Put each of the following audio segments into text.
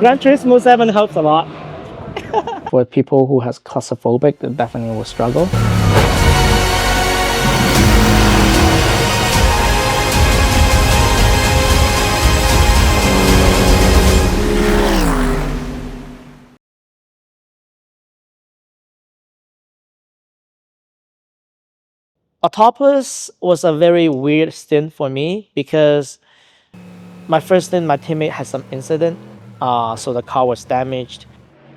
Gran Turismo 7 helps a lot. For people who has claustrophobic, they definitely will struggle. Autopolis was a very weird stint for me because my first stint, my teammate had some incident, so the car was damaged.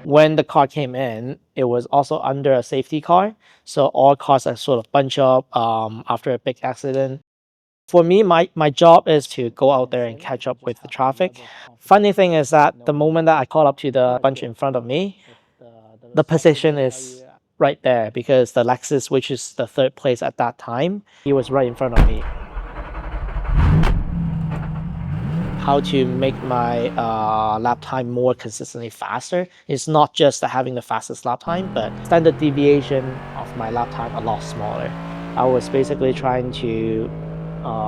When the car came in, it was also under a safety car, so all cars are sort of bunch up after a big accident. For me, my job is to go out there and catch up with the traffic. Funny thing is that the moment that I caught up to the bunch in front of me, the position is right there because the Lexus, which is the third place at that time, he was right in front of me. How to make my lap time more consistently faster. It's not just having the fastest lap time, but standard deviation of my lap time a lot smaller. I was basically trying to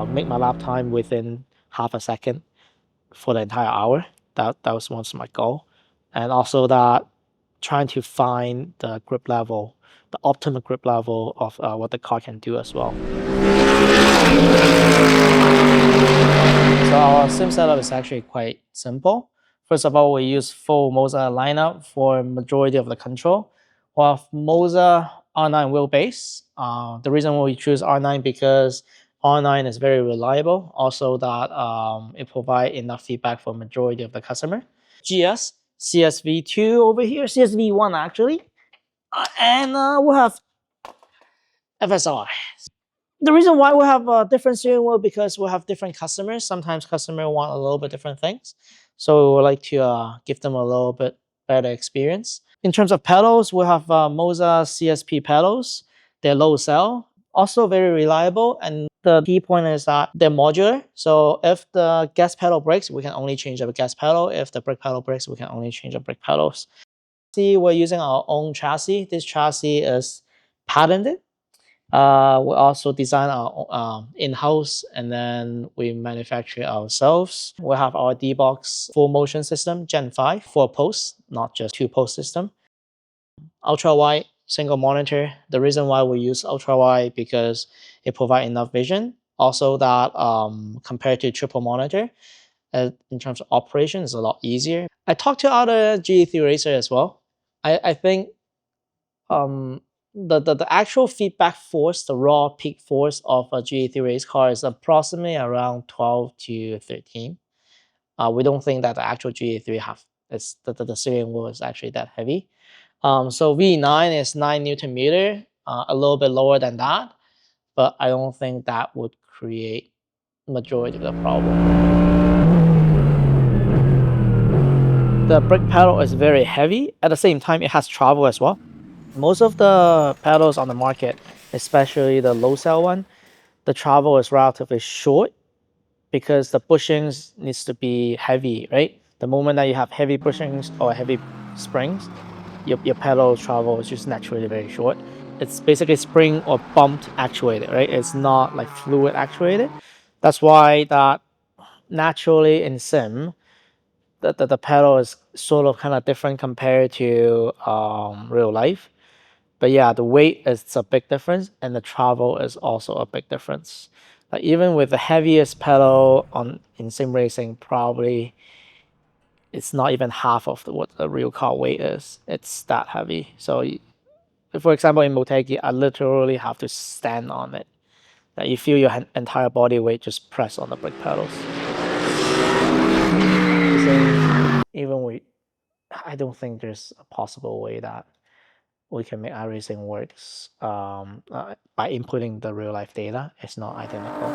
make my lap time within half a second for the entire hour. That was once my goal. And also that trying to find the grip level, the optimal grip level of what the car can do as well. So our sim setup is actually quite simple. First of all, we use full Moza lineup for majority of the control. We have Moza R9 wheelbase. The reason why we choose R9 because R9 is very reliable. Also that it provides enough feedback for majority of the customer. GS, CSV2 over here, CSV1 actually. And we have FSR. The reason why we have a different steering wheel because we have different customers. Sometimes customers want a little bit different things. So we would like to give them a little bit better experience. In terms of pedals, we have Moza CSP pedals. They're low cell, also very reliable. And the key point is that they're modular. So if the gas pedal breaks, we can only change the gas pedal. If the brake pedal breaks, we can only change the brake pedals. See, we're using our own chassis. This chassis is patented. We also design our in-house and then we manufacture ourselves. We have our D-Box full motion system, Gen 5, 4-post, not just 2-post system. Ultra-wide single monitor. The reason why we use ultra-wide because it provides enough vision. Also that compared to triple monitor, in terms of operation, is a lot easier. I talked to other GT3 racers as well. I think the actual feedback force, the raw peak force of a GT3 race car is approximately around 12 to 13. We don't think that the actual GT3 the steering wheel is actually that heavy. So V9 is 9 Newton meter, a little bit lower than that, but I don't think that would create majority of the problem. The brake pedal is very heavy. At the same time, it has travel as well. Most of the pedals on the market, especially the low cell one, the travel is relatively short because the bushings needs to be heavy, right? The moment that you have heavy bushings or heavy springs, your pedal travel is just naturally very short. It's basically spring or bumped actuated, right? It's not like fluid actuated. That's why that naturally in sim, the pedal is sort of kind of different compared to real life. But yeah, the weight is a big difference and the travel is also a big difference. Like even with the heaviest pedal in sim racing, probably it's not even half of what the real car weight is. It's that heavy. So for example, in Motegi, I literally have to stand on it. Like you feel your entire body weight just press on the brake pedals. I don't think there's a possible way that we can make iRacing works by inputting the real life data. It's not identical.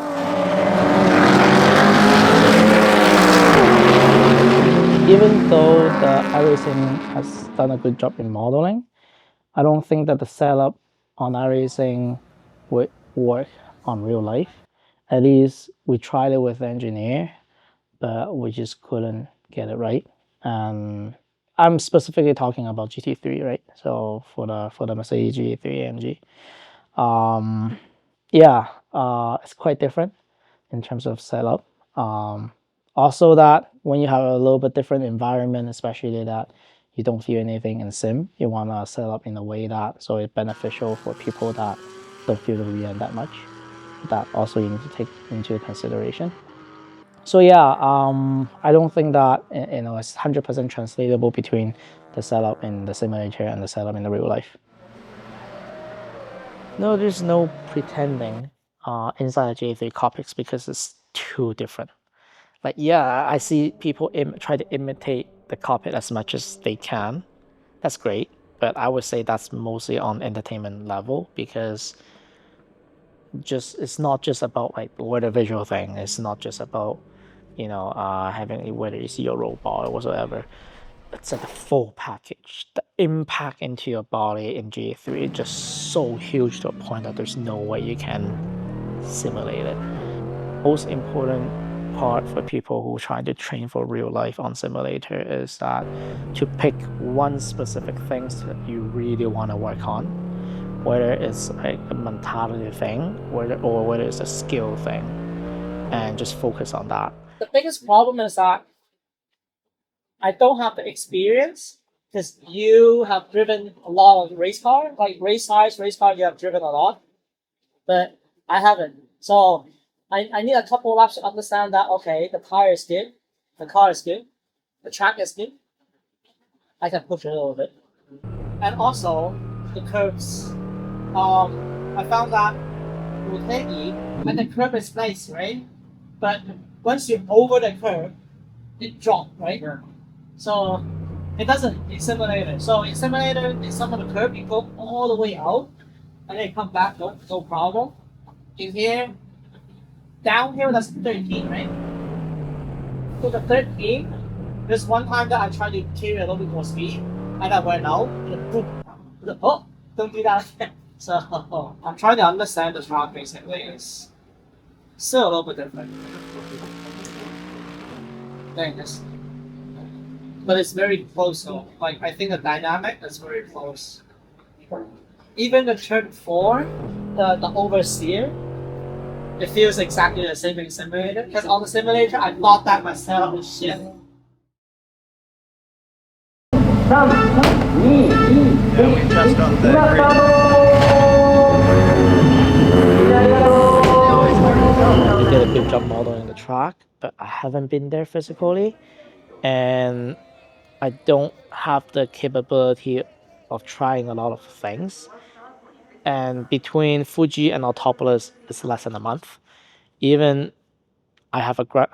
Even though the iRacing has done a good job in modeling, I don't think that the setup on iRacing would work on real life. At least we tried it with the engineer, but we just couldn't get it right. And I'm specifically talking about GT3, right? So for the Mercedes GT3 AMG, yeah, it's quite different in terms of setup. Also, that when you have a little bit different environment, especially that you don't feel anything in sim, you want to set up in a way that so it's beneficial for people that don't feel the real that much. That also you need to take into consideration. So yeah, I don't think that it's 100% translatable between the setup in the simulator and the setup in the real life. No, there's no pretending inside the GA3 cockpits because it's too different. Like yeah, I see people try to imitate the cockpit as much as they can. That's great, but I would say that's mostly on entertainment level because just it's not just about like the visual thing. It's not just about having whether you see your robot or whatsoever. It's like the full package. The impact into your body in G3 is just so huge to a point that there's no way you can simulate it. Most important part for people who try to train for real life on simulator is that to pick one specific thing that you really want to work on, whether it's like a mentality thing, whether it's a skill thing, and just focus on that. The biggest problem is that I don't have the experience because you have driven a lot of race car, like race car, you have driven a lot, but I haven't. So I need a couple of laps to understand that, okay, the tire is good, the car is good, the track is good. I can push it a little bit. And also, the curves. I found that Motegi, when the curve is nice, right? But once you're over the curve, it drops, right? Yeah. So it doesn't in simulator. So in simulator, in some of the curve, you go all the way out and then come back, no problem. In here, downhill, that's 13, right? So the 13, there's one time that I tried to carry a little bit more speed and I went out. And boom, oh, don't do that again. So I'm trying to understand the track basically. It's still a little bit different. Thanks. But it's very close though. Like I think the dynamic is very close. Even the turn 4, the oversteer, it feels exactly the same in simulator. Because on the simulator, I thought that my setup was shit. Yeah, we touched on We did a good job modeling the track, but I haven't been there physically, and I don't have the capability of trying a lot of things. And between Fuji and Autopolis, it's less than a month. Even I have a Gran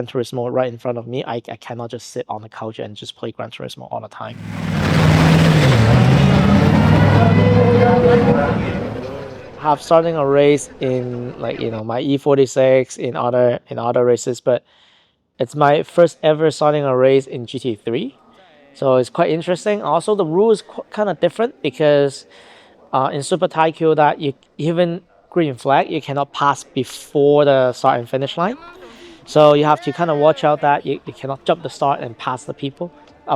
Turismo right in front of me. I cannot just sit on the couch and just play Gran Turismo all the time. Have starting a race in my E46 in other races, but it's my first ever starting a race in GT3, so it's quite interesting. Also, the rules kind of different because in Super Taikyo that you even green flag you cannot pass before the start and finish line, so you have to kind of watch out that you cannot jump the start and pass the people,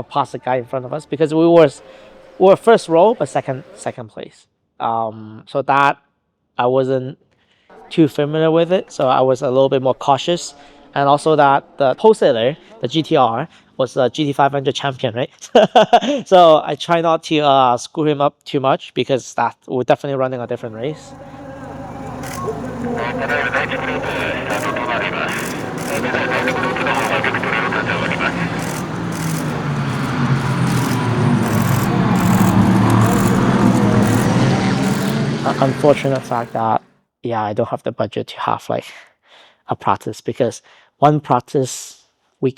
pass the guy in front of us because we were first row but second place. So that I wasn't too familiar with it, so I was a little bit more cautious. And also that the wholesaler, the GTR, was a GT500 champion, right? So I try not to screw him up too much because that we're definitely running a different race. Unfortunate fact that I don't have the budget to have like a practice because one practice day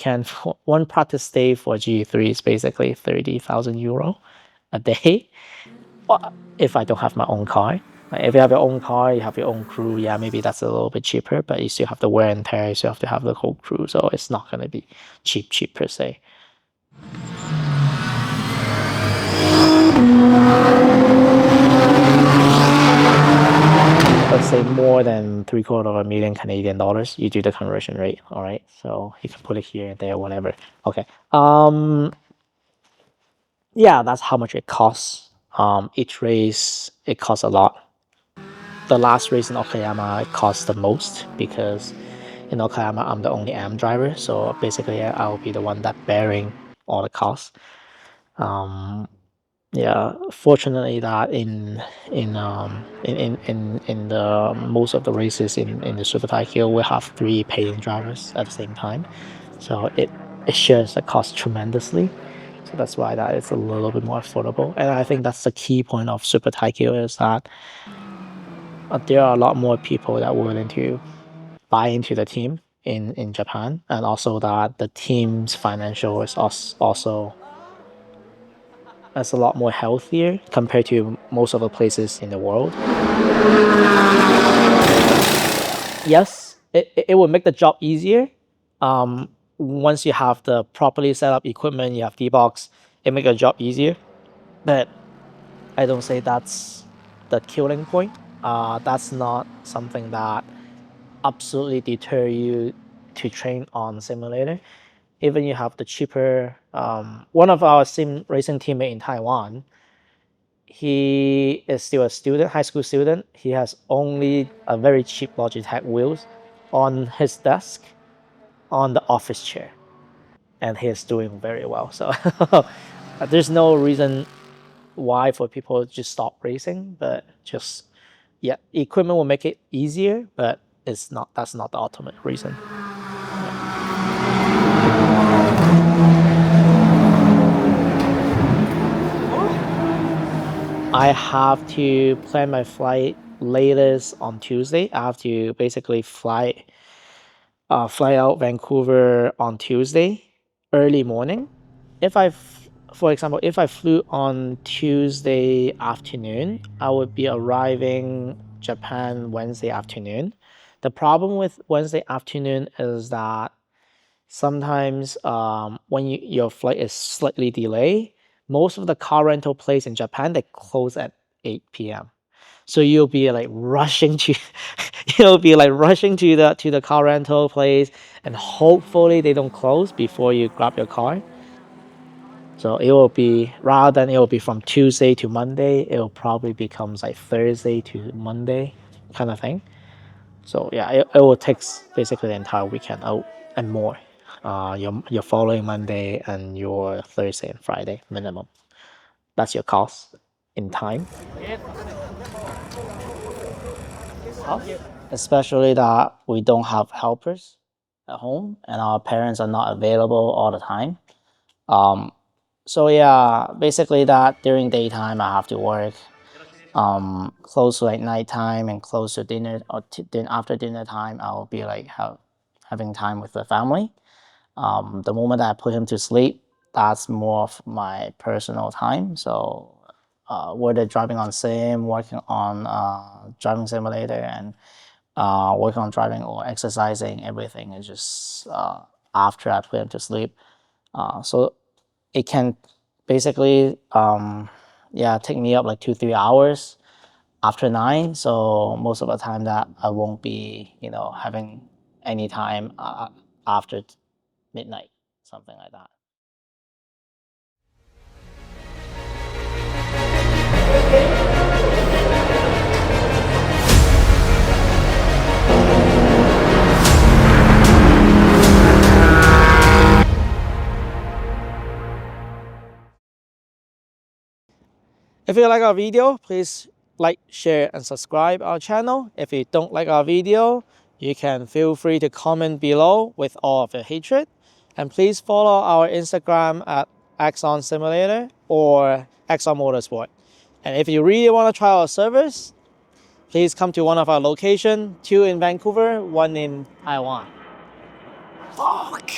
for G3 is basically 30,000 euro a day. Well, if I don't have my own car. Like if you have your own car, you have your own crew, yeah, maybe that's a little bit cheaper, but you still have the wear and tear, you still have to have the whole crew, so it's not going to be cheap per se. Let's say more than $750,000 Canadian dollars. You do the conversion rate, all right? So you can put it here, there, whatever. Okay. Yeah, that's how much it costs. Each race it costs a lot. The last race in Okayama it cost the most because In Okayama, I'm the only AM driver, so basically I'll be the one that bearing all the costs. Yeah, fortunately that in the most of the races in the Super Taikyo, we have 3 paying drivers at the same time, so it shares the cost tremendously. So that's why that is a little bit more affordable, and I think that's the key point of Super Taikyo is that there are a lot more people that were willing to buy into the team in Japan, and also that the team's financial is also it's a lot more healthier compared to most of the places in the world. Yes, it will make the job easier. Once you have the properly set up equipment, you have D-box, it make the job easier. But I don't say that's the killing point. That's not something that absolutely deter you to train on simulator. Even you have the cheaper, one of our sim racing teammate in Taiwan, he is still a student, high school student. He has only a very cheap Logitech wheels on his desk on the office chair, and he is doing very well. So there's no reason why for people to just stop racing, but just yeah, equipment will make it easier, but it's not. That's not the ultimate reason. I have to plan my flight latest on Tuesday. I have to basically fly out Vancouver on Tuesday, early morning. For example, if I flew on Tuesday afternoon, I would be arriving Japan Wednesday afternoon. The problem with Wednesday afternoon is that sometimes when your flight is slightly delayed, most of the car rental place in Japan, they close at 8 p.m. So you'll be like rushing to the car rental place, and hopefully they don't close before you grab your car. So it will be, rather than it will be from Tuesday to Monday, it will probably becomes like Thursday to Monday kind of thing. So yeah, it will take basically the entire weekend out and more. Your following Monday and your Thursday and Friday minimum. That's your cost in time. Tough, especially that we don't have helpers at home and our parents are not available all the time. Um, so yeah, basically that during daytime I have to work. Close to like nighttime and close to dinner or then after dinner time, I'll be like having time with the family. The moment I put him to sleep, that's more of my personal time. So whether driving on sim, working on driving simulator, and working on driving or exercising, everything is just after I put him to sleep. So it can basically yeah, take me up like 2-3 hours after 9. So most of the time that I won't be having any time after midnight, something like that. If you like our video, please like, share, and subscribe our channel. If you don't like our video, you can feel free to comment below with all of your hatred. And please follow our Instagram at Axon Simulator or Axon Motorsport. And if you really want to try our service, please come to one of our locations, 2 in Vancouver, 1 in Taiwan. Fuck!